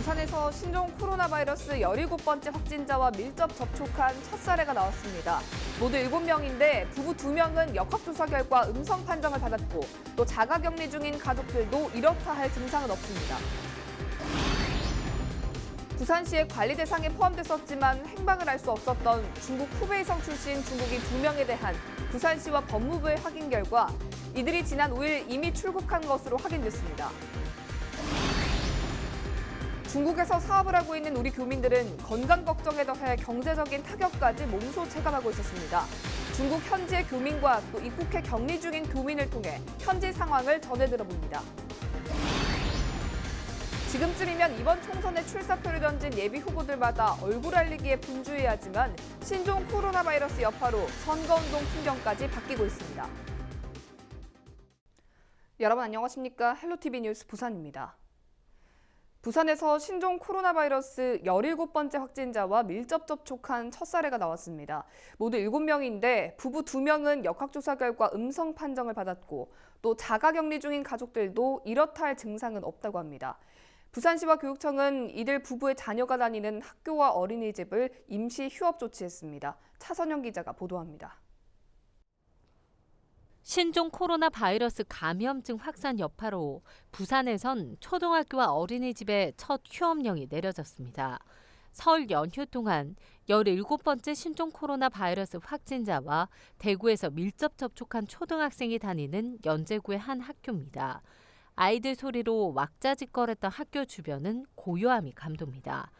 부산에서 신종 코로나 바이러스 17번째 확진자와 밀접 접촉한 첫 사례가 나왔습니다. 모두 7명인데 부부 2명은 역학조사 결과 음성 판정을 받았고 또 자가격리 중인 가족들도 이렇다 할 증상은 없습니다. 부산시의 관리 대상에 포함됐었지만 행방을 알 수 없었던 중국 후베이성 출신 중국인 2명에 대한 부산시와 법무부의 확인 결과 이들이 지난 5일 이미 출국한 것으로 확인됐습니다. 중국에서 사업을 하고 있는 우리 교민들은 건강 걱정에 더해 경제적인 타격까지 몸소 체감하고 있었습니다. 중국 현지의 교민과 또 입국해 격리 중인 교민을 통해 현지 상황을 전해 들어봅니다. 지금쯤이면 이번 총선에 출사표를 던진 예비 후보들마다 얼굴 알리기에 분주해야 하지만 신종 코로나 바이러스 여파로 선거운동 풍경까지 바뀌고 있습니다. 여러분 안녕하십니까? 헬로티비 뉴스 부산입니다. 부산에서 신종 코로나 바이러스 17번째 확진자와 밀접 접촉한 첫 사례가 나왔습니다. 모두 7명인데 부부 2명은 역학조사 결과 음성 판정을 받았고 또 자가격리 중인 가족들도 이렇다 할 증상은 없다고 합니다. 부산시와 교육청은 이들 부부의 자녀가 다니는 학교와 어린이집을 임시 휴업 조치했습니다. 차선영 기자가 보도합니다. 신종 코로나 바이러스 감염증 확산 여파로 부산에선 초등학교와 어린이집에 첫 휴업령이 내려졌습니다. 설 연휴 동안 17번째 신종 코로나 바이러스 확진자와 대구에서 밀접 접촉한 초등학생이 다니는 연제구의 한 학교입니다. 아이들 소리로 왁자지껄했던 학교 주변은 고요함이 감돕니다.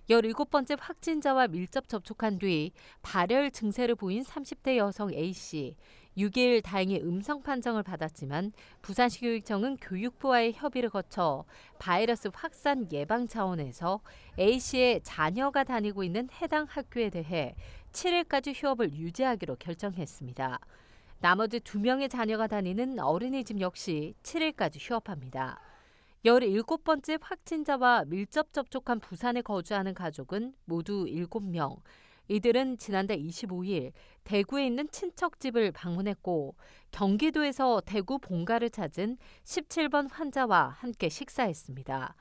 17번째 확진자와 밀접 접촉한 뒤 발열 증세를 보인 30대 여성 A씨. 6일 다행히 음성 판정을 받았지만 부산시 교육청은 교육부와의 협의를 거쳐 바이러스 확산 예방 차원에서 A씨의 자녀가 다니고 있는 해당 학교에 대해 7일까지 휴업을 유지하기로 결정했습니다. 나머지 2명의 자녀가 다니는 어린이집 역시 7일까지 휴업합니다. 17번째 확진자와 밀접 접촉한 부산에 거주하는 가족은 모두 7명. 이들은 지난달 25일 대구에 있는 친척집을 방문했고 경기도에서 대구 본가를 찾은 17번 환자와 함께 식사했습니다.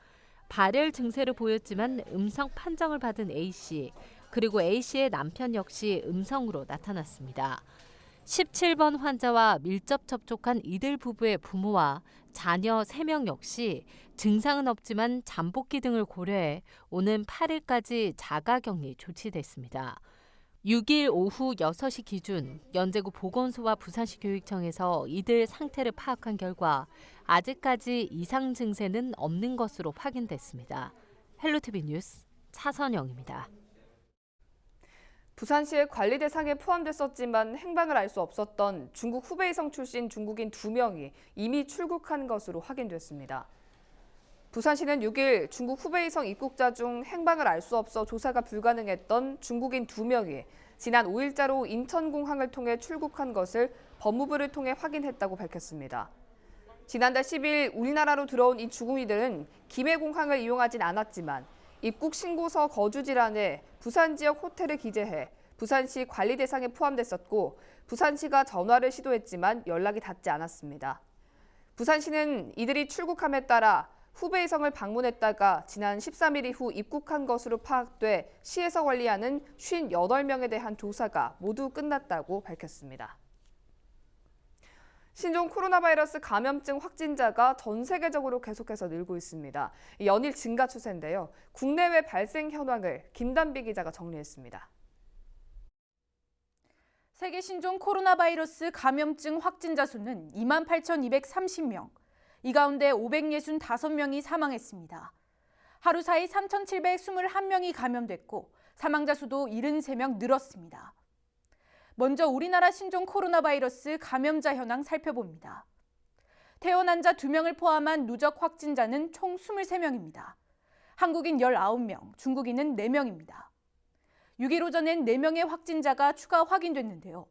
발열 증세를 보였지만 음성 판정을 받은 A씨, 그리고 A씨의 남편 역시 음성으로 나타났습니다. 17번 환자와 밀접 접촉한 이들 부부의 부모와 자녀 3명 역시 증상은 없지만 잠복기 등을 고려해 오는 8일까지 자가격리 조치됐습니다. 6일 오후 6시 기준 연제구 보건소와 부산시 교육청에서 이들 상태를 파악한 결과 아직까지 이상 증세는 없는 것으로 확인됐습니다. 헬로티비 뉴스 차선영입니다. 부산시의 관리 대상에 포함됐었지만 행방을 알 수 없었던 중국 후베이성 출신 중국인 2명이 이미 출국한 것으로 확인됐습니다. 부산시는 6일 중국 후베이성 입국자 중 행방을 알 수 없어 조사가 불가능했던 중국인 2명이 지난 5일자로 인천공항을 통해 출국한 것을 법무부를 통해 확인했다고 밝혔습니다. 지난달 10일 우리나라로 들어온 이 중국인들은 김해공항을 이용하진 않았지만 입국 신고서 거주지란에 부산 지역 호텔을 기재해 부산시 관리 대상에 포함됐었고 부산시가 전화를 시도했지만 연락이 닿지 않았습니다. 부산시는 이들이 출국함에 따라 후베이성을 방문했다가 지난 13일 이후 입국한 것으로 파악돼 시에서 관리하는 58명에 대한 조사가 모두 끝났다고 밝혔습니다. 신종 코로나 바이러스 감염증 확진자가 전 세계적으로 계속해서 늘고 있습니다. 연일 증가 추세인데요. 국내외 발생 현황을 김단비 기자가 정리했습니다. 세계 신종 코로나 바이러스 감염증 확진자 수는 28,230명. 이 가운데 565명이 사망했습니다. 하루 사이 3,721명이 감염됐고 사망자 수도 73명 늘었습니다. 먼저 우리나라 신종 코로나 바이러스 감염자 현황 살펴봅니다. 태어난 자 2명을 포함한 누적 확진자는 총 23명입니다. 한국인 19명, 중국인은 4명입니다. 6일 오전엔 4명의 확진자가 추가 확인됐는데요.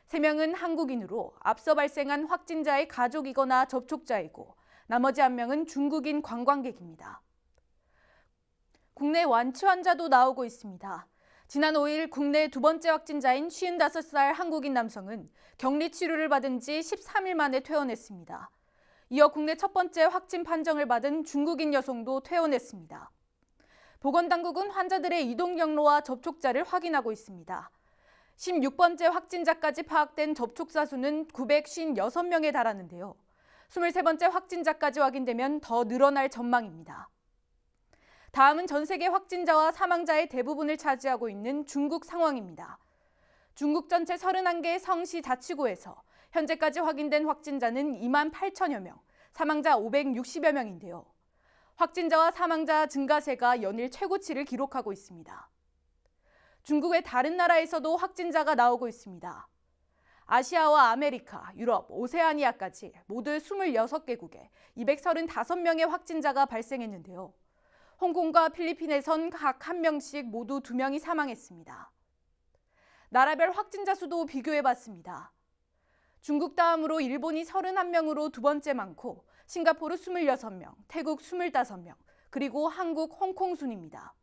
3명은 한국인으로 앞서 발생한 확진자의 가족이거나 접촉자이고 나머지 1명은 중국인 관광객입니다. 국내 완치 환자도 나오고 있습니다. 지난 5일 국내 2번째 확진자인 55살 한국인 남성은 격리 치료를 받은 지 13일 만에 퇴원했습니다. 이어 국내 첫 번째 확진 판정을 받은 중국인 여성도 퇴원했습니다. 보건당국은 환자들의 이동 경로와 접촉자를 확인하고 있습니다. 16번째 확진자까지 파악된 접촉자 수는 956명에 달하는데요. 23번째 확진자까지 확인되면 더 늘어날 전망입니다. 다음은 전 세계 확진자와 사망자의 대부분을 차지하고 있는 중국 상황입니다. 중국 전체 31개 성시 자치구에서 현재까지 확인된 확진자는 2만 8천여 명, 사망자 560여 명인데요. 확진자와 사망자 증가세가 연일 최고치를 기록하고 있습니다. 중국의 다른 나라에서도 확진자가 나오고 있습니다. 아시아와 아메리카, 유럽, 오세아니아까지 모두 26개국에 235명의 확진자가 발생했는데요. 홍콩과 필리핀에선 각 1명씩 모두 2명이 사망했습니다. 나라별 확진자 수도 비교해봤습니다. 중국 다음으로 일본이 31명으로 두 번째 많고 싱가포르 26명, 태국 25명, 그리고 한국, 홍콩 순입니다.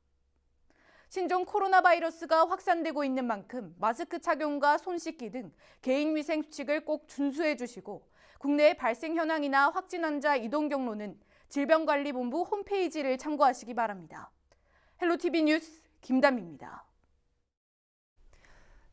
신종 코로나 바이러스가 확산되고 있는 만큼 마스크 착용과 손 씻기 등 개인 위생 수칙을 꼭 준수해 주시고 국내의 발생 현황이나 확진 환자 이동 경로는 질병관리본부 홈페이지를 참고하시기 바랍니다. 헬로티비 뉴스 김담입니다.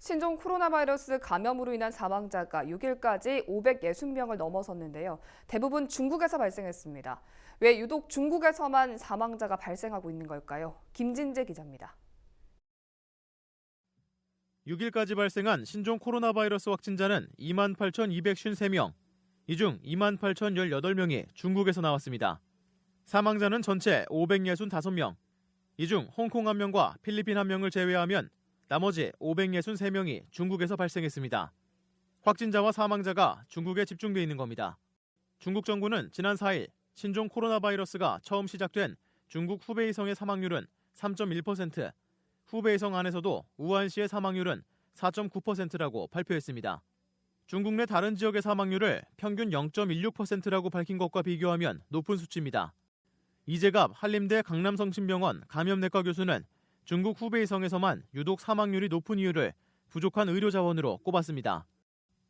신종 코로나 바이러스 감염으로 인한 사망자가 6일까지 560명을 넘어섰는데요. 대부분 중국에서 발생했습니다. 왜 유독 중국에서만 사망자가 발생하고 있는 걸까요? 김진재 기자입니다. 6일까지 발생한 신종 코로나 바이러스 확진자는 28,253명. 이 중 28,018명이 중국에서 나왔습니다. 사망자는 전체 565명. 이 중 홍콩 1명과 필리핀 1명을 제외하면 나머지 563명이 중국에서 발생했습니다. 확진자와 사망자가 중국에 집중돼 있는 겁니다. 중국 정부는 지난 4일 신종 코로나 바이러스가 처음 시작된 중국 후베이성의 사망률은 3.1%, 후베이성 안에서도 우한시의 사망률은 4.9%라고 발표했습니다. 중국 내 다른 지역의 사망률을 평균 0.16%라고 밝힌 것과 비교하면 높은 수치입니다. 이재갑 한림대 강남성심병원 감염내과 교수는 중국 후베이성에서만 유독 사망률이 높은 이유를 부족한 의료 자원으로 꼽았습니다.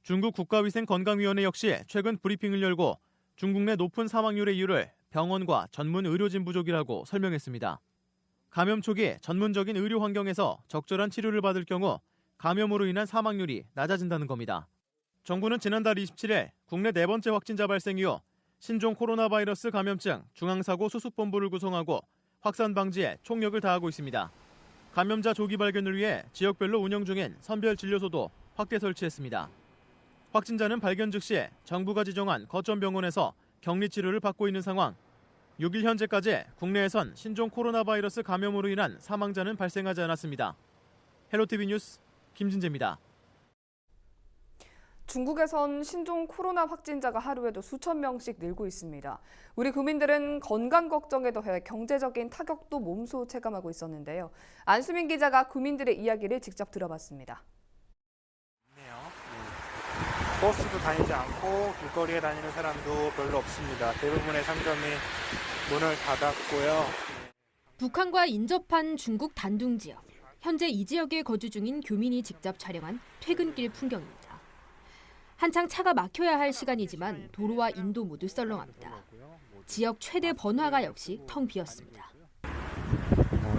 중국 국가위생건강위원회 역시 최근 브리핑을 열고 중국 내 높은 사망률의 이유를 병원과 전문 의료진 부족이라고 설명했습니다. 감염 초기 전문적인 의료 환경에서 적절한 치료를 받을 경우 감염으로 인한 사망률이 낮아진다는 겁니다. 정부는 지난달 27일 국내 4번째 확진자 발생 이후 신종 코로나 바이러스 감염증 중앙사고 수습본부를 구성하고 확산 방지에 총력을 다하고 있습니다. 감염자 조기 발견을 위해 지역별로 운영 중인 선별진료소도 확대 설치했습니다. 확진자는 발견 즉시 정부가 지정한 거점병원에서 격리치료를 받고 있는 상황. 6일 현재까지 국내에선 신종 코로나 바이러스 감염으로 인한 사망자는 발생하지 않았습니다. 헬로티비 뉴스 김진재입니다. 중국에선 신종 코로나 확진자가 하루에도 수천 명씩 늘고 있습니다. 우리 국민들은 건강 걱정에 더해 경제적인 타격도 몸소 체감하고 있었는데요. 안수민 기자가 국민들의 이야기를 직접 들어봤습니다. 버스도 다니지 않고 길거리에 다니는 사람도 별로 없습니다. 대부분의 상점이 문을 닫았고요. 북한과 인접한 중국 단둥 지역. 현재 이 지역에 거주 중인 교민이 직접 촬영한 퇴근길 풍경입니다. 한창 차가 막혀야 할 시간이지만 도로와 인도 모두 썰렁합니다. 지역 최대 번화가 역시 텅 비었습니다.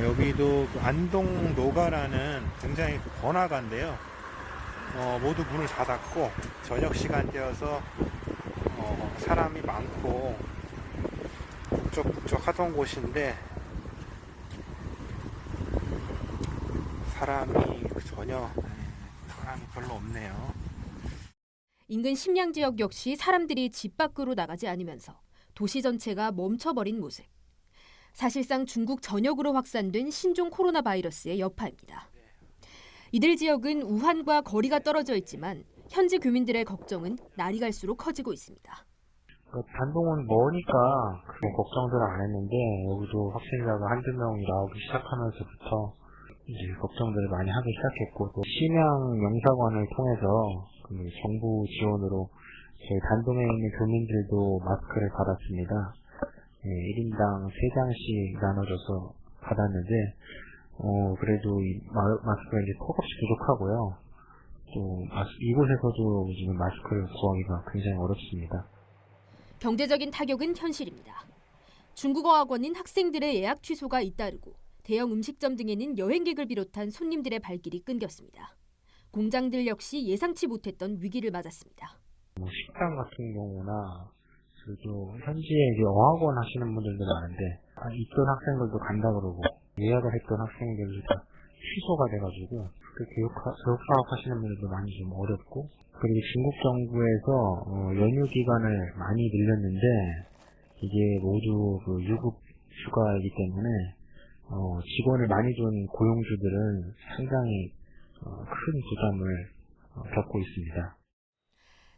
여기도 안동 노가라는 굉장히 번화가인데요. 모두 문을 닫았고 저녁 시간대여서 사람이 많고 북적북적 하던 곳인데 전혀 사람이 별로 없네요. 인근 심양 지역 역시 사람들이 집 밖으로 나가지 않으면서 도시 전체가 멈춰버린 모습. 사실상 중국 전역으로 확산된 신종 코로나 바이러스의 여파입니다. 이들 지역은 우한과 거리가 떨어져 있지만 현지 교민들의 걱정은 날이 갈수록 커지고 있습니다. 단동은 머니까 그런 걱정들을 안 했는데 여기도 확진자가 한두 명이 나오기 시작하면서부터 이제 걱정들을 많이 하기 시작했고 또 심양 영사관을 통해서 정부 지원으로 저희 단동에 있는 교민들도 마스크를 받았습니다. 1인당 3장씩 나눠줘서 받았는데 그래도 이 마스크가 이제 턱없이 부족하고요. 또 이곳에서도 지금 마스크를 구하기가 굉장히 어렵습니다. 경제적인 타격은 현실입니다. 중국어 학원인 학생들의 예약 취소가 잇따르고 대형 음식점 등에는 여행객을 비롯한 손님들의 발길이 끊겼습니다. 공장들 역시 예상치 못했던 위기를 맞았습니다. 식당 같은 경우나 그리고 현지에 이제 어학원 하시는 분들도 많은데 있던 학생들도 간다 그러고 예약을 했던 학생들도 다 취소가 돼가지고 교육 사업 하시는 분들도 많이 좀 어렵고, 그리고 중국 정부에서 연휴 기간을 많이 늘렸는데 이게 모두 그 유급 휴가이기 때문에 직원을 많이 둔 고용주들은 상당히 큰 부담을 겪고 있습니다.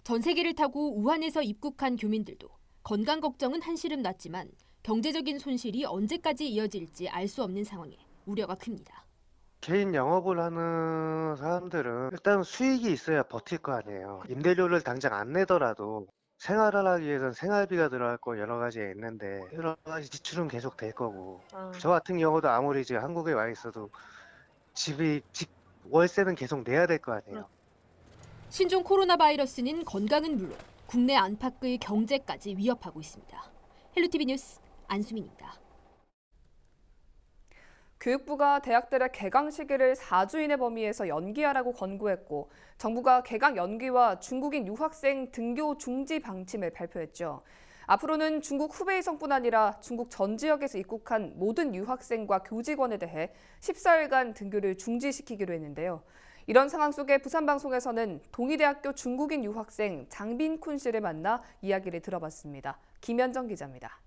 전세기를 타고 우한에서 입국한 교민들도 건강 걱정은 한시름 났지만 경제적인 손실이 언제까지 이어질지 알 수 없는 상황에 우려가 큽니다. 개인 영업을 하는 사람들은 일단 수익이 있어야 버틸 거 아니에요. 임대료를 당장 안 내더라도 생활을 하기 위해서는 생활비가 들어갈 거 여러 가지가 있는데 여러 가지 지출은 계속 될 거고, 저 같은 경우도 아무리 지금 한국에 와 있어도 집 월세는 계속 내야 될 거 아니에요. 신종 코로나 바이러스는 건강은 물론 국내 안팎의 경제까지 위협하고 있습니다. 헬로티비 뉴스 안수민입니다. 교육부가 대학들의 개강 시기를 4주 이내 범위에서 연기하라고 권고했고, 정부가 개강 연기와 중국인 유학생 등교 중지 방침을 발표했죠. 앞으로는 중국 후베이성뿐 아니라 중국 전 지역에서 입국한 모든 유학생과 교직원에 대해 14일간 등교를 중지시키기로 했는데요. 이런 상황 속에 부산방송에서는 동의대학교 중국인 유학생 장빈쿤 씨를 만나 이야기를 들어봤습니다. 김현정 기자입니다.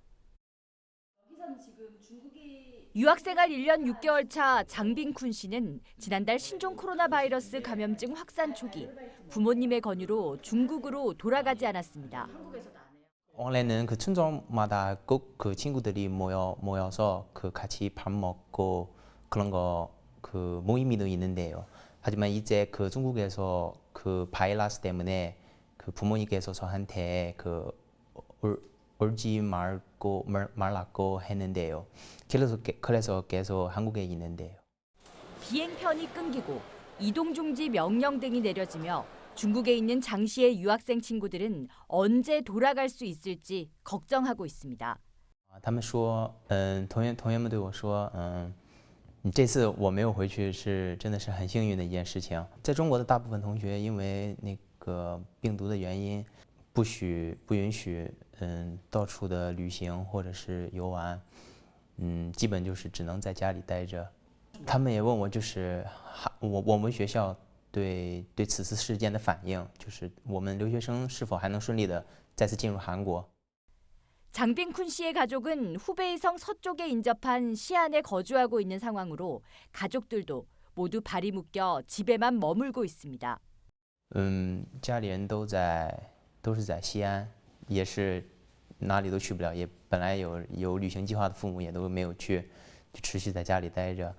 유학생활 1년 6개월 차 장빈쿤 씨는 지난달 신종 코로나 바이러스 감염증 확산 초기 부모님의 권유로 중국으로 돌아가지 않았습니다. 원래는 그 춘종마다 꼭 그 친구들이 모여서 그 같이 밥 먹고 그런 거 그 모임이 있는데요. 하지만 이제 그 중국에서 그 바이러스 때문에 그 부모님께서 저한테 그 울지 말라고 했는데요. 그래서 계속 한국에 있는데요. 비행편이 끊기고 이동 중지 명령 등이 내려지며 중국에 있는 장 씨의 유학생 친구들은 언제 돌아갈 수 있을지 걱정하고 있습니다. 他们说，同学们对我说，这次我没有回去是真的是很幸运的一件事情。在中国的大部分同学因为那个病毒的原因，不允许到处的旅行或者是游玩，基本就是只能在家里待着。他们也问我就是我们学校对此次事件的反应，就是我们留学生是否还能顺利的再次进入韩国。 장빈쿤 씨의 가족은 후베이성 서쪽에 인접한 시안에 거주하고 있는 상황으로 가족들도 모두 발이 묶여 집에만 머물고 있습니다. 家里人都是在西安，也是哪里都去不了，也本来有旅行计划的父母也都没有去，就持续在家里待着。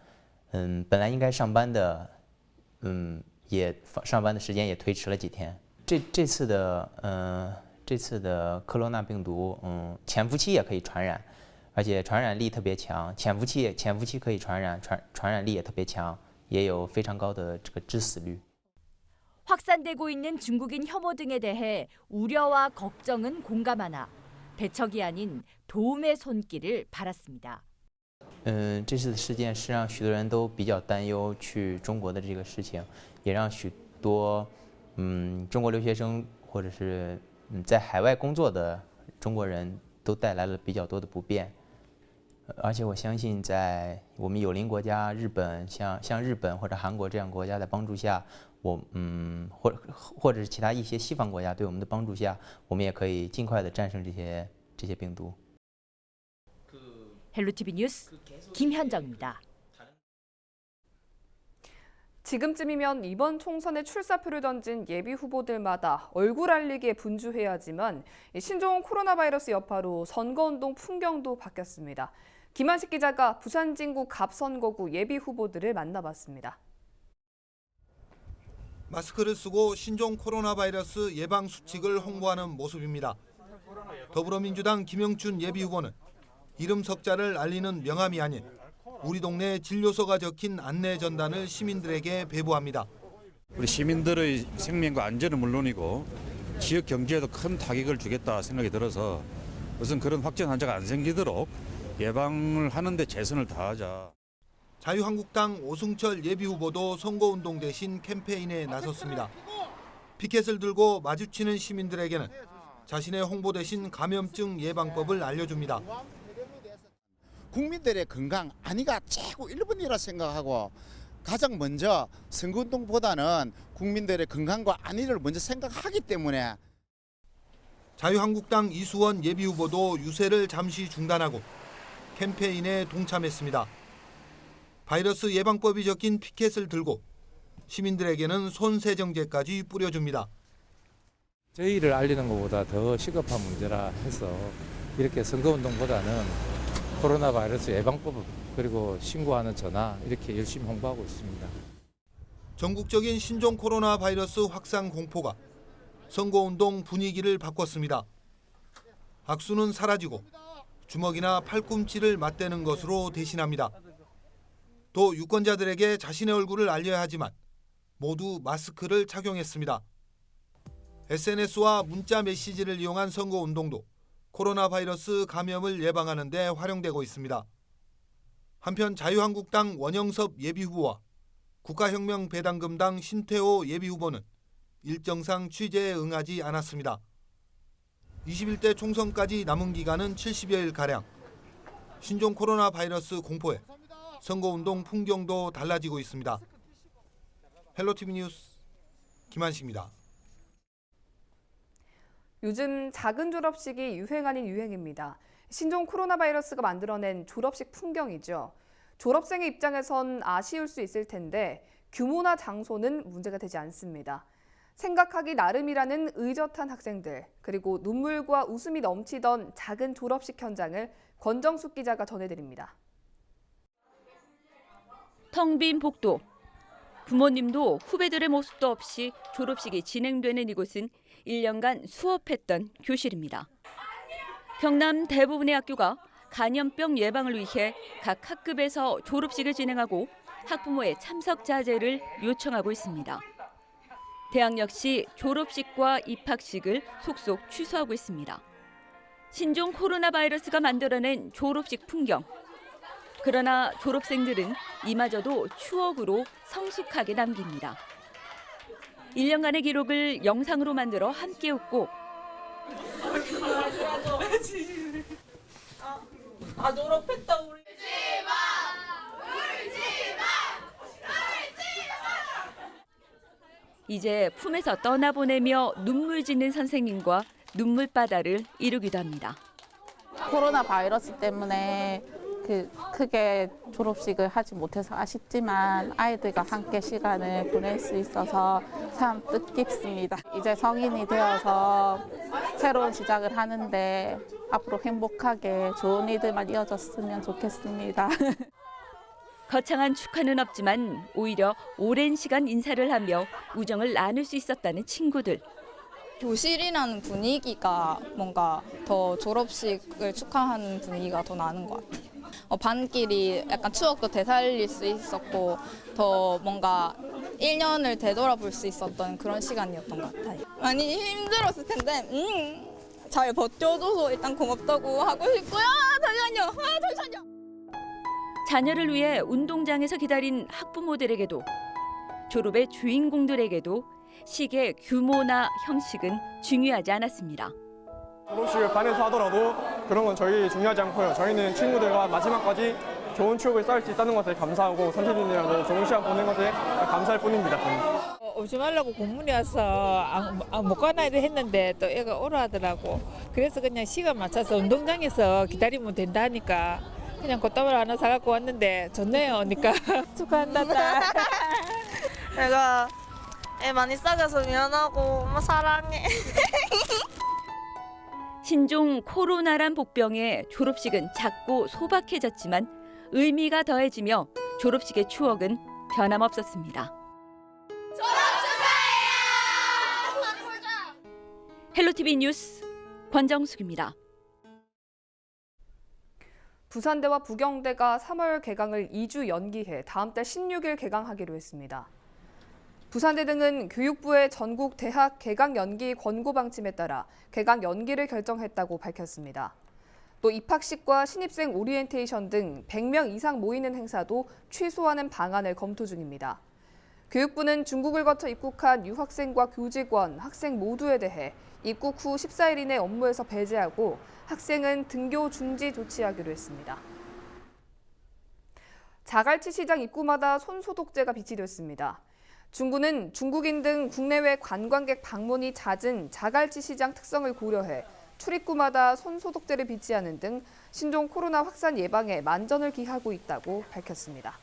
本来应该上班的，也上班的时间也推迟了几天。这次的科罗纳病毒，潜伏期也可以传染，而且传染力特别强。潜伏期可以传染，传染力也特别强，也有非常高的这个致死率。 확산되고 있는 중국인 혐오 등에 대해 우려와 걱정은 공감하나 배척이 아닌 도움의 손길을 바랐습니다. 这次的事件是让许多人都比较担忧去中国的这个事情，也让许多中国留学生或者是在海外工作的中国人都带来了比较多的不便。而且我相信，在我们友邻国家日本，像日本或者韩国这样国家的帮助下，或者是其他一些西方国家对我们的帮助下，我们也可以尽快的战胜这些病毒。 헬로티비 뉴스 김현정입니다. 지금쯤이면 이번 총선에 출사표를 던진 예비 후보들마다 얼굴 알리기에 분주해야 하지만 신종 코로나 바이러스 여파로 선거운동 풍경도 바뀌었습니다. 김한식 기자가 부산 진구 갑선거구 예비 후보들을 만나봤습니다. 마스크를 쓰고 신종 코로나 바이러스 예방 수칙을 홍보하는 모습입니다. 더불어민주당 김영춘 예비 후보는 이름 석자를 알리는 명함이 아닌 우리 동네 진료소가 적힌 안내 전단을 시민들에게 배부합니다. 우리 시민들의 생명과 안전은 물론이고 지역 경제에도 큰 타격을 주겠다 생각이 들어서 우선 그런 확진 환자가 안 생기도록 예방을 하는 데 최선을 다하자. 자유한국당 오승철 예비후보도 선거운동 대신 캠페인에 나섰습니다. 피켓을 들고 마주치는 시민들에게는 자신의 홍보 대신 감염증 예방법을 알려줍니다. 국민들의 건강 안위가 최고 1번이라 생각하고 가장 먼저 선거운동보다는 국민들의 건강과 안위를 먼저 생각하기 때문에 자유한국당 이수원 예비후보도 유세를 잠시 중단하고 캠페인에 동참했습니다. 바이러스 예방법이 적힌 피켓을 들고 시민들에게는 손세정제까지 뿌려줍니다. 저희를 알리는 것보다 더 시급한 문제라 해서 이렇게 선거운동보다는 코로나 바이러스 예방법 그리고 신고하는 전화 이렇게 열심히 홍보하고 있습니다. 전국적인 신종 코로나 바이러스 확산 공포가 선거운동 분위기를 바꿨습니다. 악수는 사라지고 주먹이나 팔꿈치를 맞대는 것으로 대신합니다. 또 유권자들에게 자신의 얼굴을 알려야 하지만 모두 마스크를 착용했습니다. SNS와 문자 메시지를 이용한 선거운동도 코로나 바이러스 감염을 예방하는 데 활용되고 있습니다. 한편 자유한국당 원영섭 예비후보와 국가혁명 배당금당 신태호 예비후보는 일정상 취재에 응하지 않았습니다. 21대 총선까지 남은 기간은 70여일가량. 신종 코로나 바이러스 공포에 선거운동 풍경도 달라지고 있습니다. 헬로티비 뉴스 김한식입니다. 요즘 작은 졸업식이 유행 아닌 유행입니다. 신종 코로나 바이러스가 만들어낸 졸업식 풍경이죠. 졸업생의 입장에선 아쉬울 수 있을 텐데 규모나 장소는 문제가 되지 않습니다. 생각하기 나름이라는 의젓한 학생들, 그리고 눈물과 웃음이 넘치던 작은 졸업식 현장을 권정숙 기자가 전해드립니다. 텅 빈 복도. 부모님도 후배들의 모습도 없이 졸업식이 진행되는 이곳은 1년간 수업했던 교실입니다. 경남 대부분의 학교가 감염병 예방을 위해 각 학급에서 졸업식을 진행하고 학부모의 참석 자제를 요청하고 있습니다. 대학 역시 졸업식과 입학식을 속속 취소하고 있습니다. 신종 코로나 바이러스가 만들어낸 졸업식 풍경. 그러나 졸업생들은 이마저도 추억으로 성숙하게 남깁니다. 1년간의 기록을 영상으로 만들어 함께 웃고 졸업했다 우리. 이제 품에서 떠나보내며 눈물 짓는 선생님과 눈물바다를 이루기도 합니다. 코로나 바이러스 때문에 크게 졸업식을 하지 못해서 아쉽지만 아이들과 함께 시간을 보낼 수 있어서 참 뜻깊습니다. 이제 성인이 되어서 새로운 시작을 하는데 앞으로 행복하게 좋은 일들만 이어졌으면 좋겠습니다. 거창한 축하는 없지만 오히려 오랜 시간 인사를 하며 우정을 나눌 수 있었다는 친구들. 교실이라는 분위기가 뭔가 더 졸업식을 축하하는 분위기가 더 나는 것 같아요. 반끼리 약간 추억도 되살릴 수 있었고 더 뭔가 1년을 되돌아볼 수 있었던 그런 시간이었던 것 같아요. 많이 힘들었을 텐데 잘 버텨줘서 일단 고맙다고 하고 싶고요. 잠시만요. 자녀를 위해 운동장에서 기다린 학부모들에게도 졸업의 주인공들에게도 식의 규모나 형식은 중요하지 않았습니다. 졸업식을 반에서 하더라도 그런 건 저희 중요하지 않고요. 저희는 친구들과 마지막까지 좋은 추억을 쌓을 수 있다는 것에 감사하고 선생님이랑도 좋은 시간 보낸 것에 감사할 뿐입니다. 오지 말라고 공문이 와서 못 가나 했는데 또 애가 오라 하더라고. 그래서 그냥 시간 맞춰서 운동장에서 기다리면 된다 하니까 그냥 꽃다발 하나 사갖고 왔는데 좋네요. 그러니까 축하한다. 내가 애 많이 싸가서 미안하고 엄마 사랑해. 신종 코로나란 복병에 졸업식은 작고 소박해졌지만 의미가 더해지며 졸업식의 추억은 변함없었습니다. 헬로티비 뉴스 권정숙입니다. 부산대와 부경대가 3월 개강을 2주 연기해 다음 달 16일 개강하기로 했습니다. 부산대 등은 교육부의 전국 대학 개강 연기 권고 방침에 따라 개강 연기를 결정했다고 밝혔습니다. 또 입학식과 신입생 오리엔테이션 등 100명 이상 모이는 행사도 취소하는 방안을 검토 중입니다. 교육부는 중국을 거쳐 입국한 유학생과 교직원, 학생 모두에 대해 입국 후 14일 이내 업무에서 배제하고 학생은 등교 중지 조치하기로 했습니다. 자갈치 시장 입구마다 손소독제가 비치됐습니다. 중구는 중국인 등 국내외 관광객 방문이 잦은 자갈치 시장 특성을 고려해 출입구마다 손소독제를 비치하는 등 신종 코로나 확산 예방에 만전을 기하고 있다고 밝혔습니다.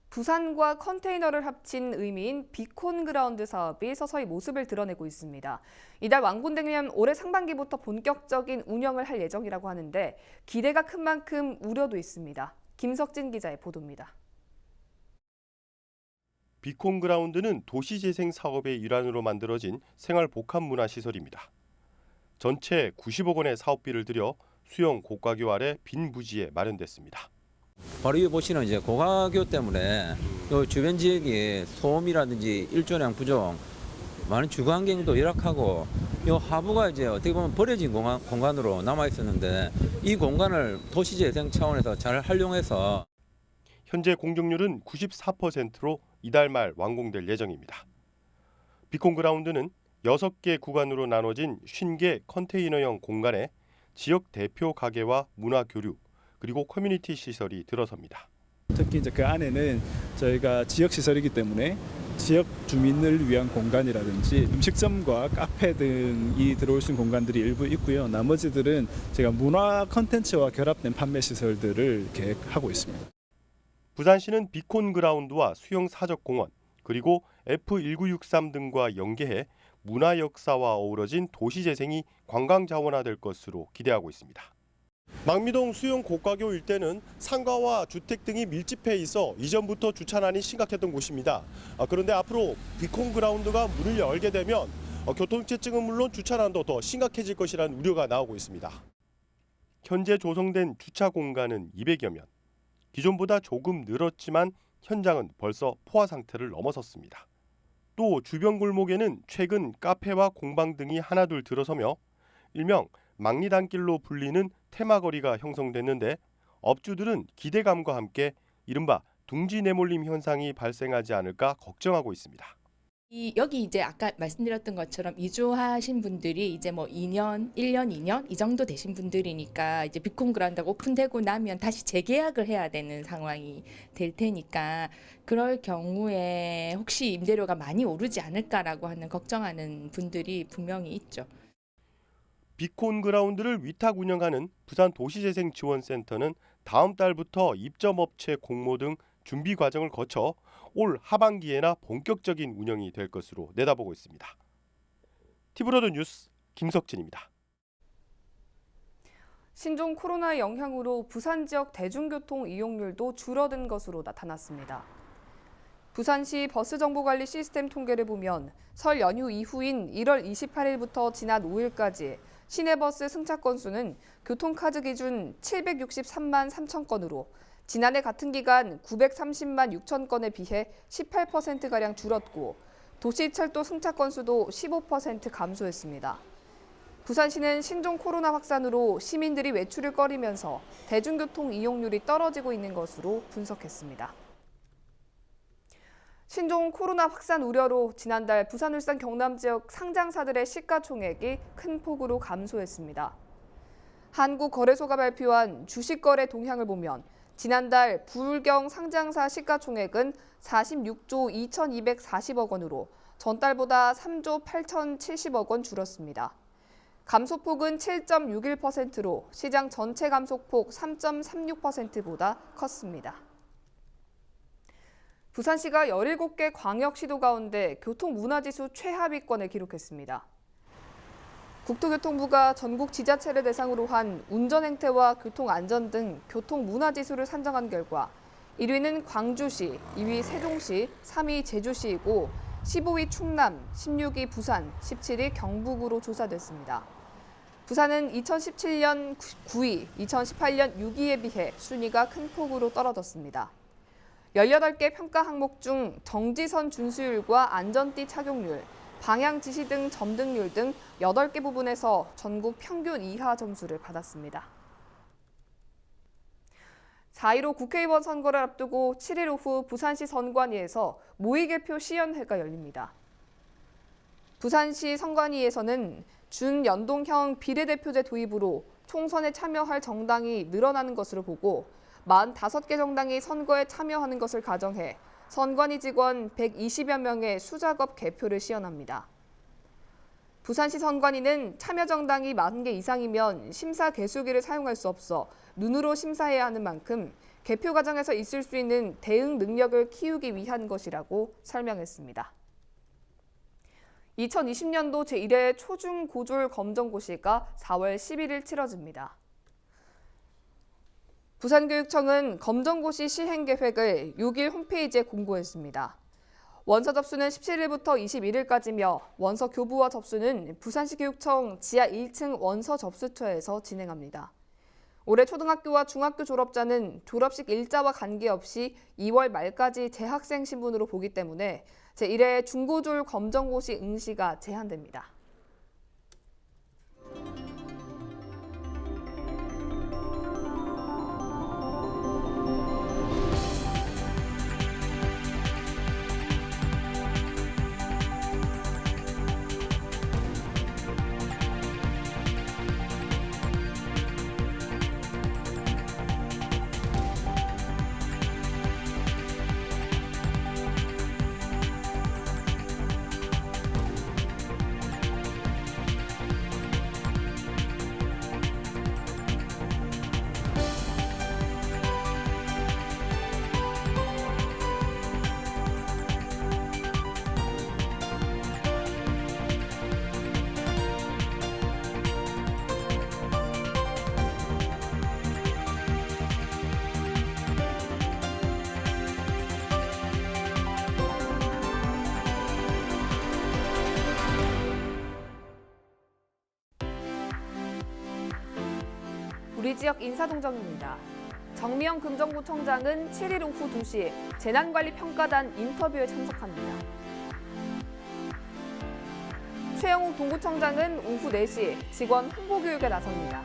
부산과 컨테이너를 합친 의미인 비콘그라운드 사업이 서서히 모습을 드러내고 있습니다. 이달 완공되면 올해 상반기부터 본격적인 운영을 할 예정이라고 하는데 기대가 큰 만큼 우려도 있습니다. 김석진 기자의 보도입니다. 비콘그라운드는 도시재생 사업의 일환으로 만들어진 생활복합문화시설입니다. 전체 90억 원의 사업비를 들여 수영 고가교 아래 빈 부지에 마련됐습니다. 바로 여기 보시는 이제 고가교 때문에 요 주변 지역이 소음이라든지 일조량 부족, 많은 주거 환경도 열악하고 요 하부가 이제 어떻게 보면 버려진 공간으로 남아 있었는데 이 공간을 도시재생 차원에서 잘 활용해서 현재 공정률은 94%로 이달 말 완공될 예정입니다. 비콘그라운드는 6개 구간으로 나눠진 50개 컨테이너형 공간에 지역 대표 가게와 문화 교류, 그리고 커뮤니티 시설이 들어섭니다. 특히 이제 그 안에는 저희가 지역 시설이기 때문에 지역 주민을 위한 공간이라든지 음식점과 카페 등이 들어올 수 있는 공간들이 일부 있고요. 나머지들은 제가 문화 콘텐츠와 결합된 판매 시설들을 계획하고 있습니다. 부산시는 비콘그라운드와 수영 사적공원, 그리고 F1963 등과 연계해 문화 역사와 어우러진 도시재생이 관광자원화될 것으로 기대하고 있습니다. 망미동 수영 고가교 일대는 상가와 주택 등이 밀집해 있어 이전부터 주차난이 심각했던 곳입니다. 그런데 앞으로 비콘그라운드가 문을 열게 되면 교통체증은 물론 주차난도 더 심각해질 것이라는 우려가 나오고 있습니다. 현재 조성된 주차 공간은 200여 면. 기존보다 조금 늘었지만 현장은 벌써 포화 상태를 넘어섰습니다. 또 주변 골목에는 최근 카페와 공방 등이 하나둘 들어서며 일명 망리단길로 불리는 테마거리가 형성됐는데 업주들은 기대감과 함께 이른바 둥지 내몰림 현상이 발생하지 않을까 걱정하고 있습니다. 여기 이제 아까 말씀드렸던 것처럼 이주하신 분들이 이제 뭐 2년, 1년, 2년 이 정도 되신 분들이니까 이제 비콘그라운드가 오픈되고 나면 다시 재계약을 해야 되는 상황이 될 테니까 그럴 경우에 혹시 임대료가 많이 오르지 않을까라고 하는 걱정하는 분들이 분명히 있죠. 비콘그라운드를 위탁 운영하는 부산도시재생지원센터는 다음 달부터 입점업체 공모 등 준비 과정을 거쳐 올 하반기에나 본격적인 운영이 될 것으로 내다보고 있습니다. 티브로드 뉴스 김석진입니다. 신종 코로나 영향으로 부산 지역 대중교통 이용률도 줄어든 것으로 나타났습니다. 부산시 버스정보관리 시스템 통계를 보면 설 연휴 이후인 1월 28일부터 지난 5일까지 시내버스 승차 건수는 교통카드 기준 763만 3천 건으로 지난해 같은 기간 930만 6천 건에 비해 18%가량 줄었고 도시철도 승차 건수도 15% 감소했습니다. 부산시는 신종 코로나 확산으로 시민들이 외출을 꺼리면서 대중교통 이용률이 떨어지고 있는 것으로 분석했습니다. 신종 코로나 확산 우려로 지난달 부산, 울산, 경남 지역 상장사들의 시가총액이 큰 폭으로 감소했습니다. 한국거래소가 발표한 주식거래 동향을 보면 지난달 부울경 상장사 시가총액은 46조 2,240억 원으로 전달보다 3조 8,070억 원 줄었습니다. 감소폭은 7.61%로 시장 전체 감소폭 3.36%보다 컸습니다. 부산시가 17개 광역시도 가운데 교통문화지수 최하위권을 기록했습니다. 국토교통부가 전국 지자체를 대상으로 한 운전행태와 교통안전 등 교통문화지수를 산정한 결과 1위는 광주시, 2위 세종시, 3위 제주시이고 15위 충남, 16위 부산, 17위 경북으로 조사됐습니다. 부산은 2017년 9위, 2018년 6위에 비해 순위가 큰 폭으로 떨어졌습니다. 18개 평가 항목 중 정지선 준수율과 안전띠 착용률, 방향 지시 등 점등률 등 8개 부분에서 전국 평균 이하 점수를 받았습니다. 4.15 국회의원 선거를 앞두고 7일 오후 부산시 선관위에서 모의개표 시연회가 열립니다. 부산시 선관위에서는 준연동형 비례대표제 도입으로 총선에 참여할 정당이 늘어나는 것으로 보고 45개 정당이 선거에 참여하는 것을 가정해 선관위 직원 120여 명의 수작업 개표를 시연합니다. 부산시 선관위는 참여 정당이 40개 이상이면 심사 개수기를 사용할 수 없어 눈으로 심사해야 하는 만큼 개표 과정에서 있을 수 있는 대응 능력을 키우기 위한 것이라고 설명했습니다. 2020년도 제1회 초중고졸 검정고시가 4월 11일 치러집니다. 부산교육청은 검정고시 시행 계획을 6일 홈페이지에 공고했습니다. 원서 접수는 17일부터 21일까지며 원서 교부와 접수는 부산시 교육청 지하 1층 원서 접수처에서 진행합니다. 올해 초등학교와 중학교 졸업자는 졸업식 일자와 관계없이 2월 말까지 재학생 신분으로 보기 때문에 제1회 중고졸 검정고시 응시가 제한됩니다. 우리 지역 인사동정입니다. 정미영 금정구청장은 7일 오후 2시 재난관리평가단 인터뷰에 참석합니다. 최영욱 동구청장은 오후 4시 직원 홍보교육에 나섭니다.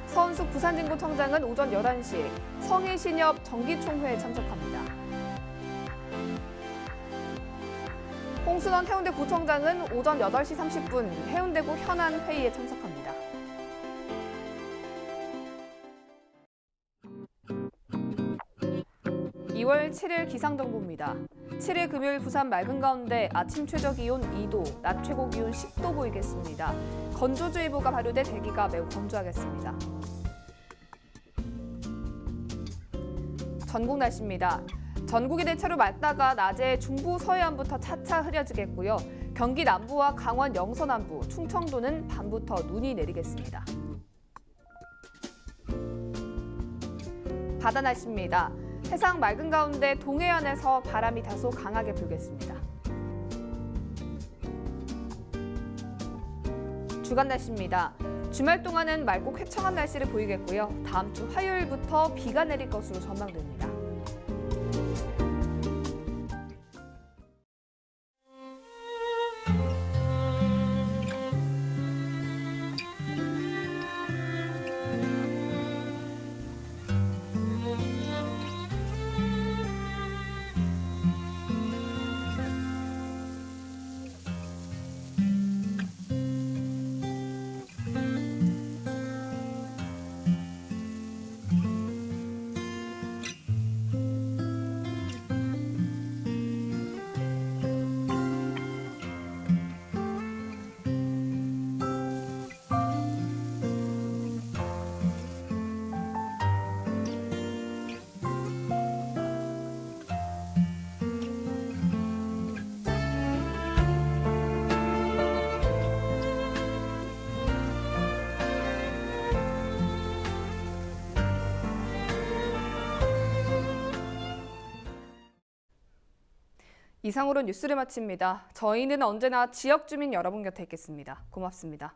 서은숙 부산진구청장은 오전 11시 성해신협 정기총회에 참석합니다. 홍순원 해운대구청장은 오전 8시 30분 해운대구 현안 회의에 참석합니다. (2월 7일) 기상정보입니다. 7일 금요일 부산 맑은 가운데 아침 최저기온 2도, 낮 최고기온 10도 보이겠습니다. 건조주의보가 발효돼 대기가 매우 건조하겠습니다. 전국 날씨입니다. 전국이 대체로 맑다가 낮에 중부 서해안부터 차차 흐려지겠고요. 경기 남부와 강원 영서 남부, 충청도는 밤부터 눈이 내리겠습니다. 바다 날씨입니다. 해상 맑은 가운데 동해안에서 바람이 다소 강하게 불겠습니다. 주간 날씨입니다. 주말 동안은 맑고 쾌청한 날씨를 보이겠고요. 다음 주 화요일부터 비가 내릴 것으로 전망됩니다. 이상으로 뉴스를 마칩니다. 저희는 언제나 지역 주민 여러분 곁에 있겠습니다. 고맙습니다.